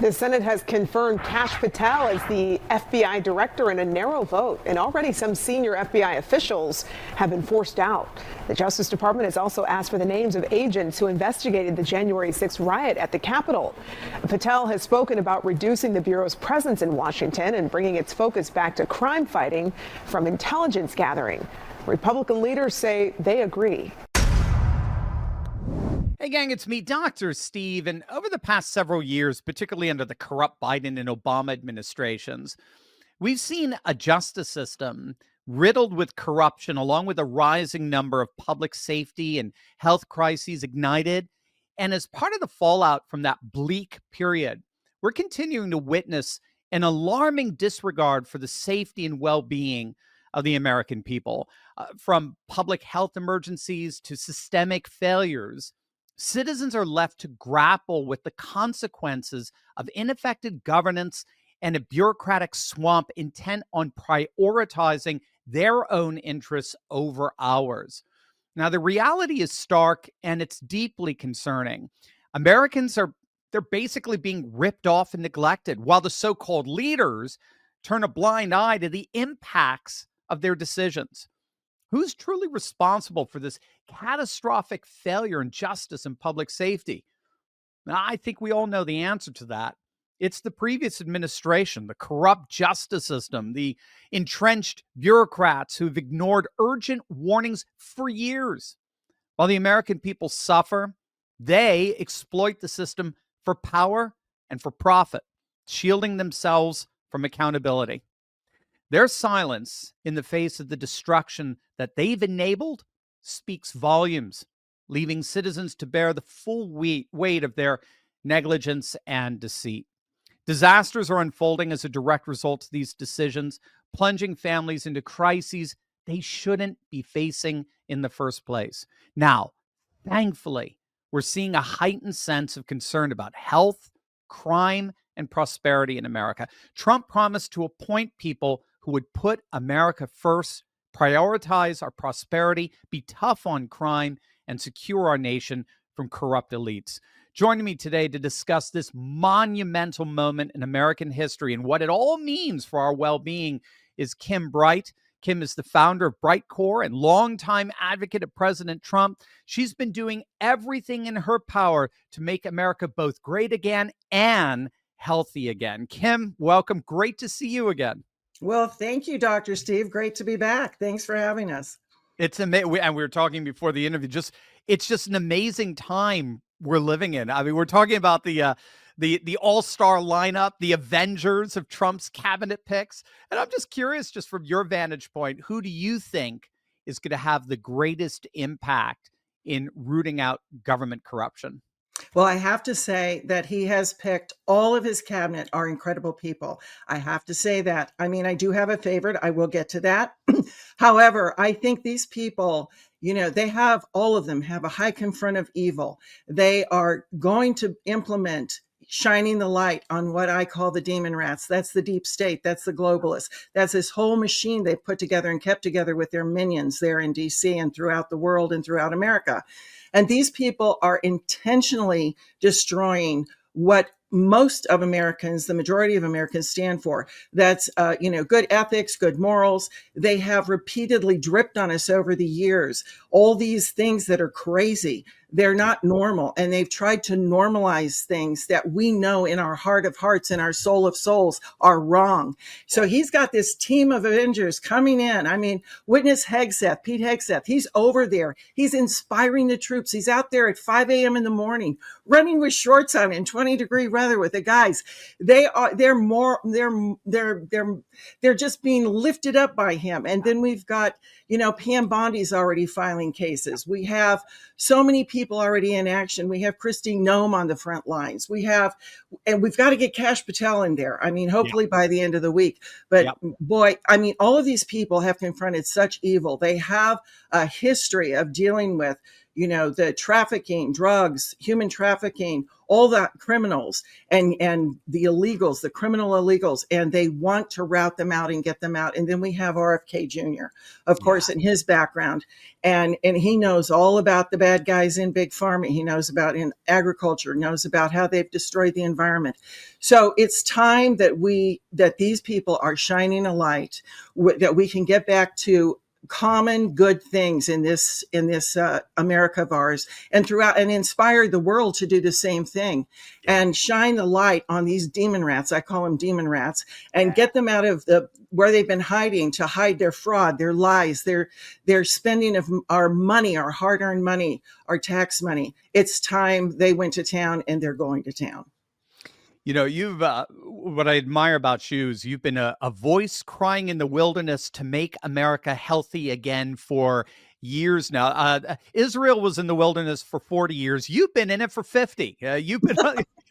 The Senate has confirmed Kash Patel as the FBI director in a narrow vote, and already some senior FBI officials have been forced out. The Justice Department has also asked for the names of agents who investigated the January 6th riot at the Capitol. Patel has spoken about reducing the Bureau's presence in Washington and bringing its focus back to crime fighting from intelligence gathering. Republican leaders say they agree. Hey gang, it's me, Dr. Steve, and over the past several years, particularly under the corrupt Biden and Obama administrations, we've seen a justice system riddled with corruption, along with a rising number of public safety and health crises ignited. And as part of the fallout from that bleak period, we're continuing to witness an alarming disregard for the safety and well-being of the American people. From public health emergencies to systemic failures, citizens are left to grapple with the consequences of ineffective governance and a bureaucratic swamp intent on prioritizing their own interests over ours. Now, the reality is stark and it's deeply concerning. They're basically being ripped off and neglected, while the so-called leaders turn a blind eye to the impacts of their decisions. Who's truly responsible for this catastrophic failure in justice and public safety? Now, I think we all know the answer to that. It's the previous administration, the corrupt justice system, the entrenched bureaucrats who've ignored urgent warnings for years. While the American people suffer, they exploit the system for power and for profit, shielding themselves from accountability. Their silence in the face of the destruction that they've enabled speaks volumes, leaving citizens to bear the full weight of their negligence and deceit. Disasters are unfolding as a direct result of these decisions, plunging families into crises they shouldn't be facing in the first place. Now, thankfully, we're seeing a heightened sense of concern about health, crime, and prosperity in America. Trump promised to appoint people who would put America first, prioritize our prosperity, be tough on crime, and secure our nation from corrupt elites. Joining me today to discuss this monumental moment in American history and what it all means for our well-being is Kim Bright. Kim is the founder of Bright Corps and longtime advocate of President Trump. She's been doing everything in her power to make America both great again and healthy again. Kim, welcome. Great to see you again. Well, thank you, Dr. Steve. Great to be back. Thanks for having us. It's amazing. And we were talking before the interview, it's just an amazing time we're living in. I mean, we're talking about the all-star lineup, the Avengers of Trump's cabinet picks. And I'm just curious, just from your vantage point, who do you think is going to have the greatest impact in rooting out government corruption? Well, I have to say that he has picked all of his cabinet are incredible people. I have to say that. I mean, I do have a favorite. I will get to that. However, I think these people, they have, all of them have a high confront of evil. They are going to implement shining the light on what I call the demon rats. That's the deep state. That's the globalists. That's this whole machine they've put together and kept together with their minions there in DC and throughout the world and throughout America. And these people are intentionally destroying what most of Americans, the majority of Americans, stand for. That's, good ethics, good morals. They have repeatedly dripped on us over the years. All these things that are crazy, they're not normal. And they've tried to normalize things that we know in our heart of hearts and our soul of souls are wrong. So he's got this team of Avengers coming in. I mean, witness Hegseth, Pete Hegseth, he's over there. He's inspiring the troops. He's out there at 5 a.m. in the morning, running with shorts on in 20-degree weather with the guys. They're just being lifted up by him. And then we've got, Pam Bondi's already filing cases. We have so many people already in action. We have Christine Nome on the front lines. We've got to get Kash Patel in there. I mean, hopefully by the end of the week. But boy, I mean, all of these people have confronted such evil. They have a history of dealing with, the trafficking, drugs, human trafficking, all the criminals and the illegals, the criminal illegals, and they want to rout them out and get them out. And then we have RFK Jr., of course, in his background. And he knows all about the bad guys in big pharma. He knows about in agriculture, knows about how they've destroyed the environment. So it's time that these people are shining a light, that we can get back to common good things in this America of ours, and throughout, and inspire the world to do the same thing, and shine the light on these demon rats. I call them demon rats, and get them out of where they've been hiding to hide their fraud, their lies, their spending of our money, our hard-earned money, our tax money. It's time they went to town, and they're going to town. You know, you've what I admire about you is you've been a voice crying in the wilderness to make America healthy again for years now. Israel was in the wilderness for 40 years. You've been in it for 50. You've been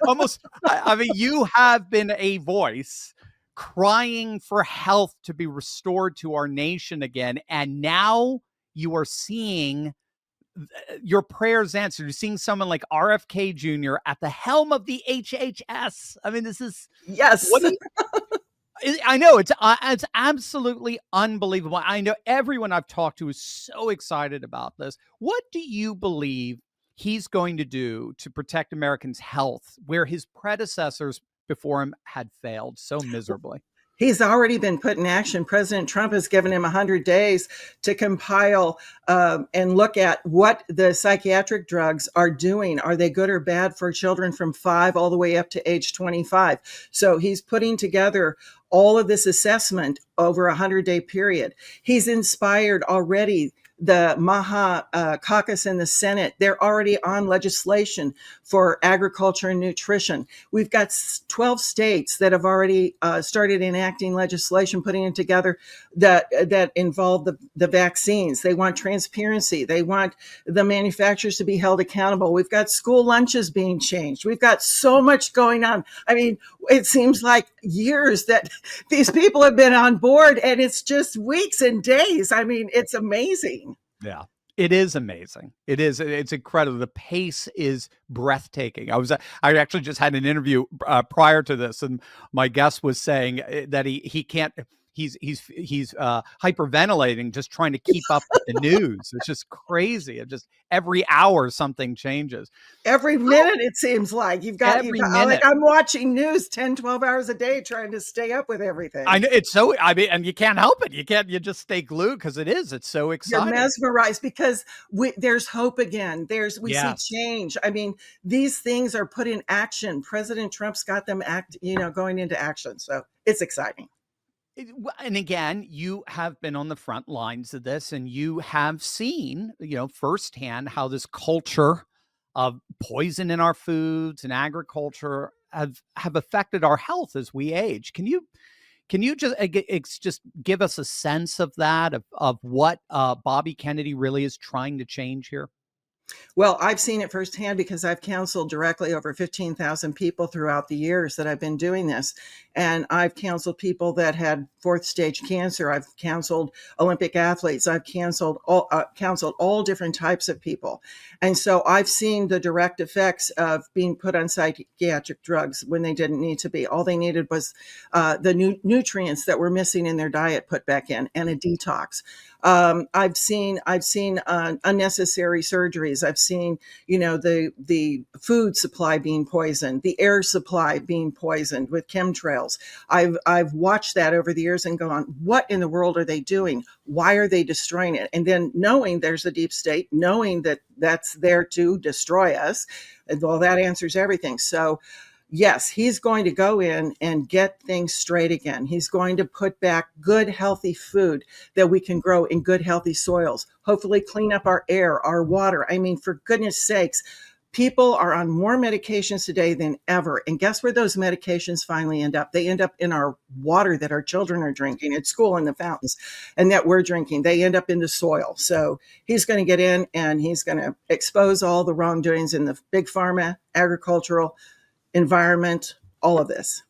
almost, I mean, you have been a voice crying for health to be restored to our nation again. And now you are seeing your prayers answered. You're seeing someone like RFK Jr. at the helm of the HHS. I mean, this is yes. I know it's absolutely unbelievable. I know everyone I've talked to is so excited about this. What do you believe he's going to do to protect Americans' health, where his predecessors before him had failed so miserably? He's already been put in action. President Trump has given him 100 days to compile and look at what the psychiatric drugs are doing. Are they good or bad for children from 5 all the way up to age 25? So he's putting together all of this assessment over a 100-day period. He's inspired already the Maha caucus in the Senate. They're already on legislation for agriculture and nutrition. We've got 12 states that have already started enacting legislation, putting it together that involve the vaccines. They want transparency. They want the manufacturers to be held accountable. We've got school lunches being changed. We've got so much going on. I mean, it seems like years that these people have been on board, and it's just weeks and days. I mean, it's amazing. Yeah, it is amazing. It is. It's incredible. The pace is breathtaking. I actually just had an interview prior to this, and my guest was saying that he can't. He's hyperventilating, just trying to keep up with the news. It's just crazy. It just every hour something changes. Every minute it seems like like I'm watching news 10, 12 hours a day trying to stay up with everything. I know it's so, and you can't help it. You just stay glued because it's so exciting. You're mesmerized because there's hope again. We see change. I mean, these things are put in action. President Trump's got them going into action. So it's exciting. And again, you have been on the front lines of this, and you have seen, firsthand how this culture of poison in our foods and agriculture have affected our health as we age. Can you just give us a sense of that, of what Bobby Kennedy really is trying to change here? Well, I've seen it firsthand because I've counseled directly over 15,000 people throughout the years that I've been doing this. And I've counseled people that had 4th stage cancer. I've counseled Olympic athletes. I've counseled all different types of people. And so I've seen the direct effects of being put on psychiatric drugs when they didn't need to be. All they needed was the nutrients that were missing in their diet put back in, and a detox. I've seen unnecessary surgeries. I've seen, the food supply being poisoned, the air supply being poisoned with chemtrails. I've watched that over the years and gone, what in the world are they doing? Why are they destroying it? And then knowing there's a deep state, knowing that that's there to destroy us, well, that answers everything. So yes, he's going to go in and get things straight again. He's going to put back good, healthy food that we can grow in good, healthy soils, hopefully clean up our air, our water. I mean, for goodness sakes, people are on more medications today than ever. And guess where those medications finally end up? They end up in our water that our children are drinking at school in the fountains, and that we're drinking. They end up in the soil. So he's going to get in and he's going to expose all the wrongdoings in the big pharma, agricultural, environment, all of this.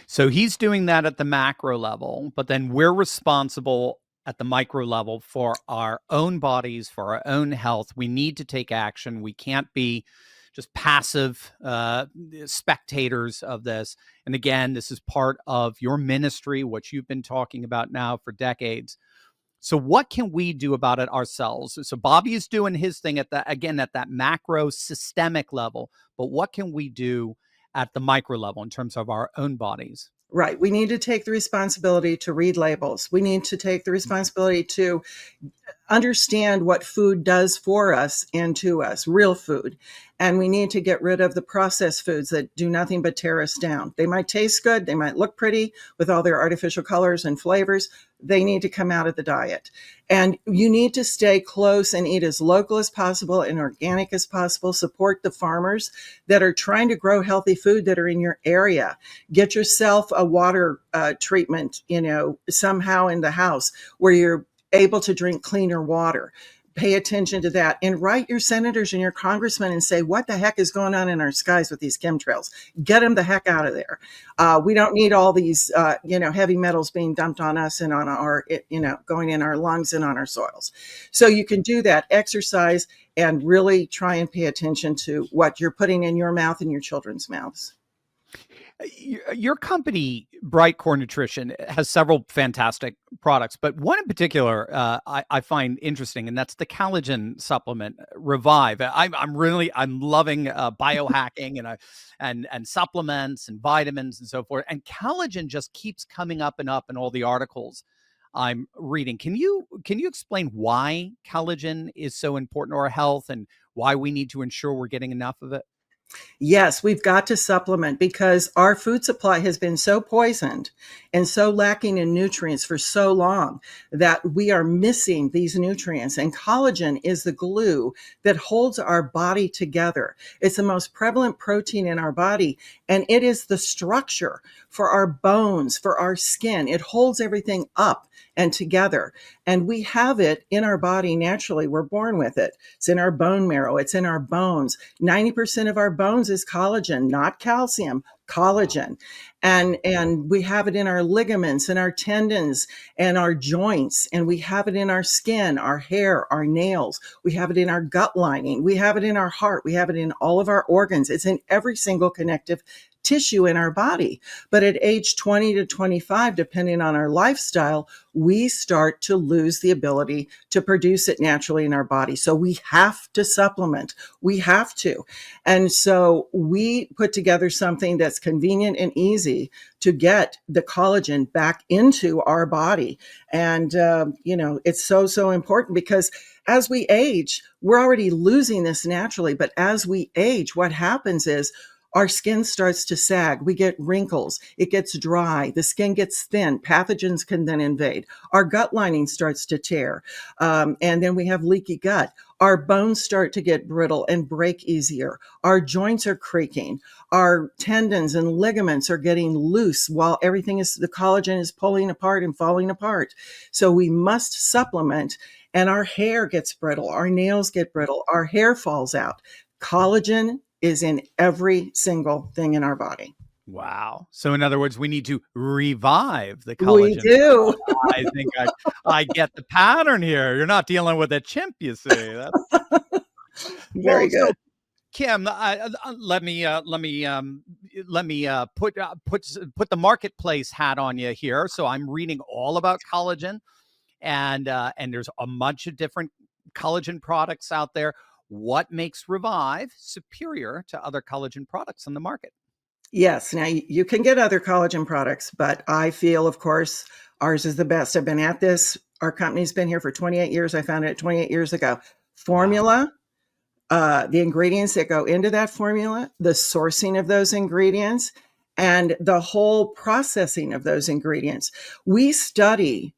So he's doing that at the macro level, but then we're responsible at the micro level for our own bodies, for our own health. We need to take action. We can't be just passive spectators of this. And again, this is part of your ministry, what you've been talking about now for decades. So what can we do about it ourselves? So Bobby is doing his thing at that macro systemic level, but what can we do at the micro level in terms of our own bodies? Right. We need to take the responsibility to read labels. We need to take the responsibility to understand what food does for us and to us, real food. And we need to get rid of the processed foods that do nothing but tear us down. They might taste good. They might look pretty with all their artificial colors and flavors. They need to come out of the diet. And you need to stay close and eat as local as possible and organic as possible. Support the farmers that are trying to grow healthy food that are in your area. Get yourself a water treatment, somehow in the house where you're able to drink cleaner water. Pay attention to that and write your senators and your congressmen and say, what the heck is going on in our skies with these chemtrails? Get them the heck out of there. We don't need all these, heavy metals being dumped on us and on our, going in our lungs and on our soils. So you can do that, exercise, and really try and pay attention to what you're putting in your mouth and your children's mouths. Your company, Bright Core Nutrition, has several fantastic products, but one in particular I find interesting, and that's the collagen supplement Revive. I'm loving biohacking and supplements and vitamins and so forth. And collagen just keeps coming up and up in all the articles I'm reading. Can you explain why collagen is so important to our health and why we need to ensure we're getting enough of it? Yes, we've got to supplement because our food supply has been so poisoned and so lacking in nutrients for so long that we are missing these nutrients. And collagen is the glue that holds our body together. It's the most prevalent protein in our body, and it is the structure for our bones, for our skin. It holds everything up and together. And we have it in our body naturally. We're born with it. It's in our bone marrow. It's in our bones. 90% of our bones is collagen, not calcium, collagen. And we have it in our ligaments and our tendons and our joints. And we have it in our skin, our hair, our nails. We have it in our gut lining. We have it in our heart. We have it in all of our organs. It's in every single connective tissue in our body. But at age 20 to 25, depending on our lifestyle, we start to lose the ability to produce it naturally in our body. So we have to supplement. We have to. And so we put together something that's convenient and easy to get the collagen back into our body. And, it's so important because as we age, we're already losing this naturally. But as we age, what happens is our skin starts to sag. We get wrinkles. It gets dry. The skin gets thin. Pathogens can then invade. Our gut lining starts to tear. And then we have leaky gut. Our bones start to get brittle and break easier. Our joints are creaking. Our tendons and ligaments are getting loose while the collagen is pulling apart and falling apart. So we must supplement, and our hair gets brittle. Our nails get brittle. Our hair falls out. Collagen is in every single thing in our body. Wow. So in other words, we need to revive the collagen. We do. I think I get the pattern here. You're not dealing with a chimp, you see. Very good. So, Kim, let me put the marketplace hat on you here. So I'm reading all about collagen, and there's a bunch of different collagen products out there. What makes Revive superior to other collagen products on the market? Yes. Now you can get other collagen products, but I feel, of course, ours is the best. I've been at this. Our company's been here for 28 years. I founded it 28 years ago. Formula, the ingredients that go into that formula, the sourcing of those ingredients, and the whole processing of those ingredients. We study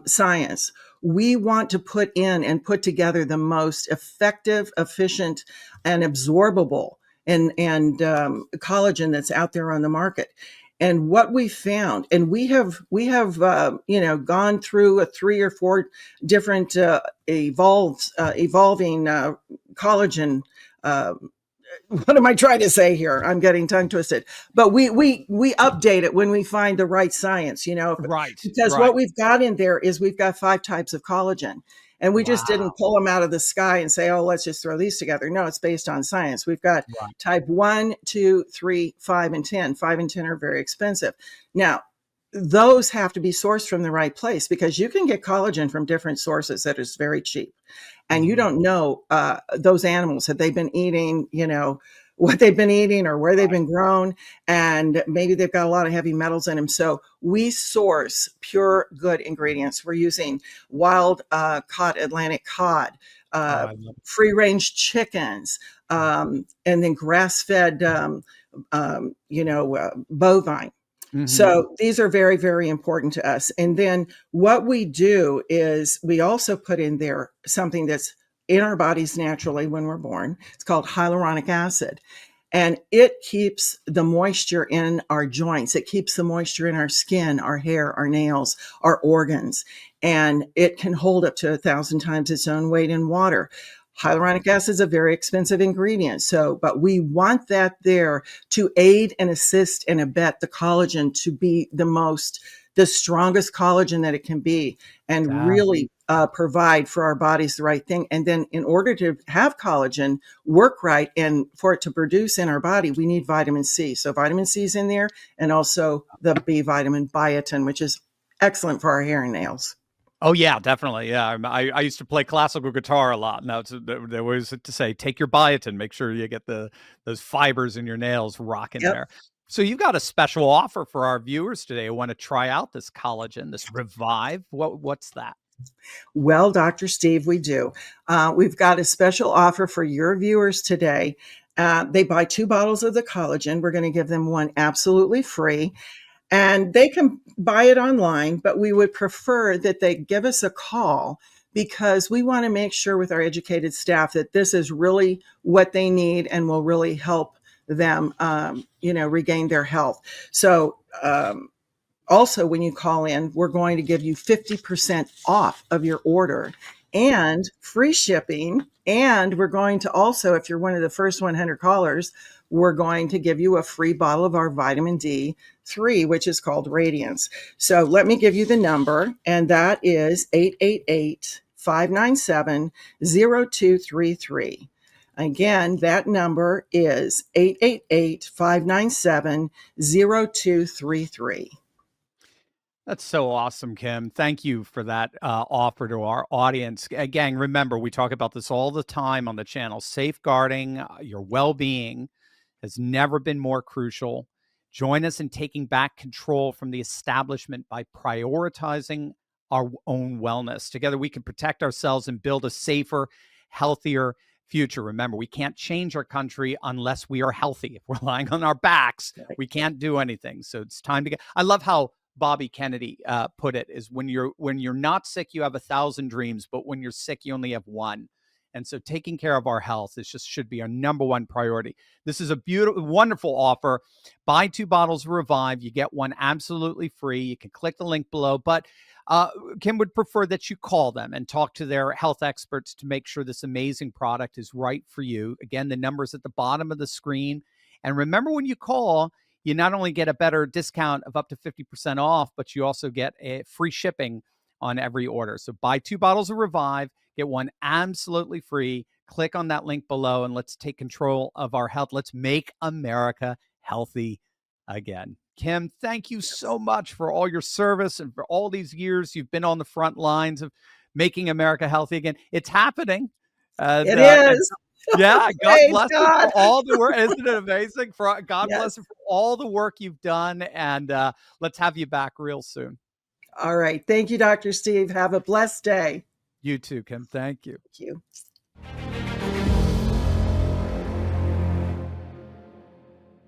science. We want to put in and put together the most effective, efficient, and absorbable and collagen that's out there on the market. And what we found, and we have gone through a 3 or 4 different evolving collagen. What am I trying to say here? I'm getting tongue twisted. But we update it when we find the right science, Right. Because what we've got in there is we've got 5 types of collagen. And we just Wow. didn't pull them out of the sky and say, oh, let's just throw these together. No, it's based on science. We've got Right. type 1, 2, 3, 5, and 10. 5 and 10 are very expensive. Now, those have to be sourced from the right place, because you can get collagen from different sources that is very cheap. And you Mhm. don't know those animals, have they been eating, what they've been eating or where they've been grown, and maybe they've got a lot of heavy metals in them. So we source pure, good ingredients. We're using wild caught Atlantic cod, Oh, I love free range chickens, it. and then grass fed, bovine. Mhm. So these are very, very important to us. And then what we do is we also put in there something that's in our bodies naturally when we're born. It's called hyaluronic acid. And it keeps the moisture in our joints. It keeps the moisture in our skin, our hair, our nails, our organs. And it can hold up to 1,000 times its own weight in water. Hyaluronic acid is a very expensive ingredient. But we want that there to aid and assist and abet the collagen to be the strongest collagen that it can be, and That really provide for our bodies the right thing. And then in order to have collagen work right and for it to produce in our body, we need vitamin C. So vitamin C is in there, and also the B vitamin biotin, which is excellent for our hair and nails. Oh yeah, definitely. Yeah, I used to play classical guitar a lot, and they always to say, take your biotin, make sure you get those fibers in your nails rocking Yep. there. So you've got a special offer for our viewers today who want to try out this collagen, this Revive. What's that? Well, Dr. Steve, we do. We've got a special offer for your viewers today. They buy 2 bottles of the collagen. We're going to give them one absolutely free. And they can buy it online, but we would prefer that they give us a call, because we want to make sure with our educated staff that this is really what they need and will really help them, regain their health. So, also, when you call in, we're going to give you 50% off of your order and free shipping. And we're going to also, if you're one of the first 100 callers, we're going to give you a free bottle of our vitamin D3, which is called Radiance. So let me give you the number, and that is 888-597-0233. Again, that number is 888-597-0233. That's so awesome, Kim. Thank you for that offer to our audience. Again, remember, we talk about this all the time on the channel. Safeguarding your well-being has never been more crucial. Join us in taking back control from the establishment by prioritizing our own wellness. Together, we can protect ourselves and build a safer, healthier future. Remember, we can't change our country unless we are healthy. If we're lying on our backs, we can't do anything. So it's time to get. I love how Bobby Kennedy put it: is when you're not sick, you have 1,000 dreams, but when you're sick, you only have one. And so taking care of our health is just should be our number one priority. This is a beautiful, wonderful offer. Buy 2 bottles of Revive. You get one absolutely free. You can click the link below. But Kim would prefer that you call them and talk to their health experts to make sure this amazing product is right for you. Again, the number's at the bottom of the screen. And remember, when you call, you not only get a better discount of up to 50% off, but you also get a free shipping on every order. So buy 2 bottles of Revive, get one absolutely free. Click on that link below and let's take control of our health. Let's make America healthy again. Kim, thank you so much for all your service and for all these years you've been on the front lines of making America healthy again. It's happening. It is. Yeah, God Praise bless you God. for all the work. Isn't it amazing? God Yes. bless you for all the work you've done. And let's have you back real soon. All right. Thank you, Dr. Steve. Have a blessed day. You too, Kim. Thank you. Thank you.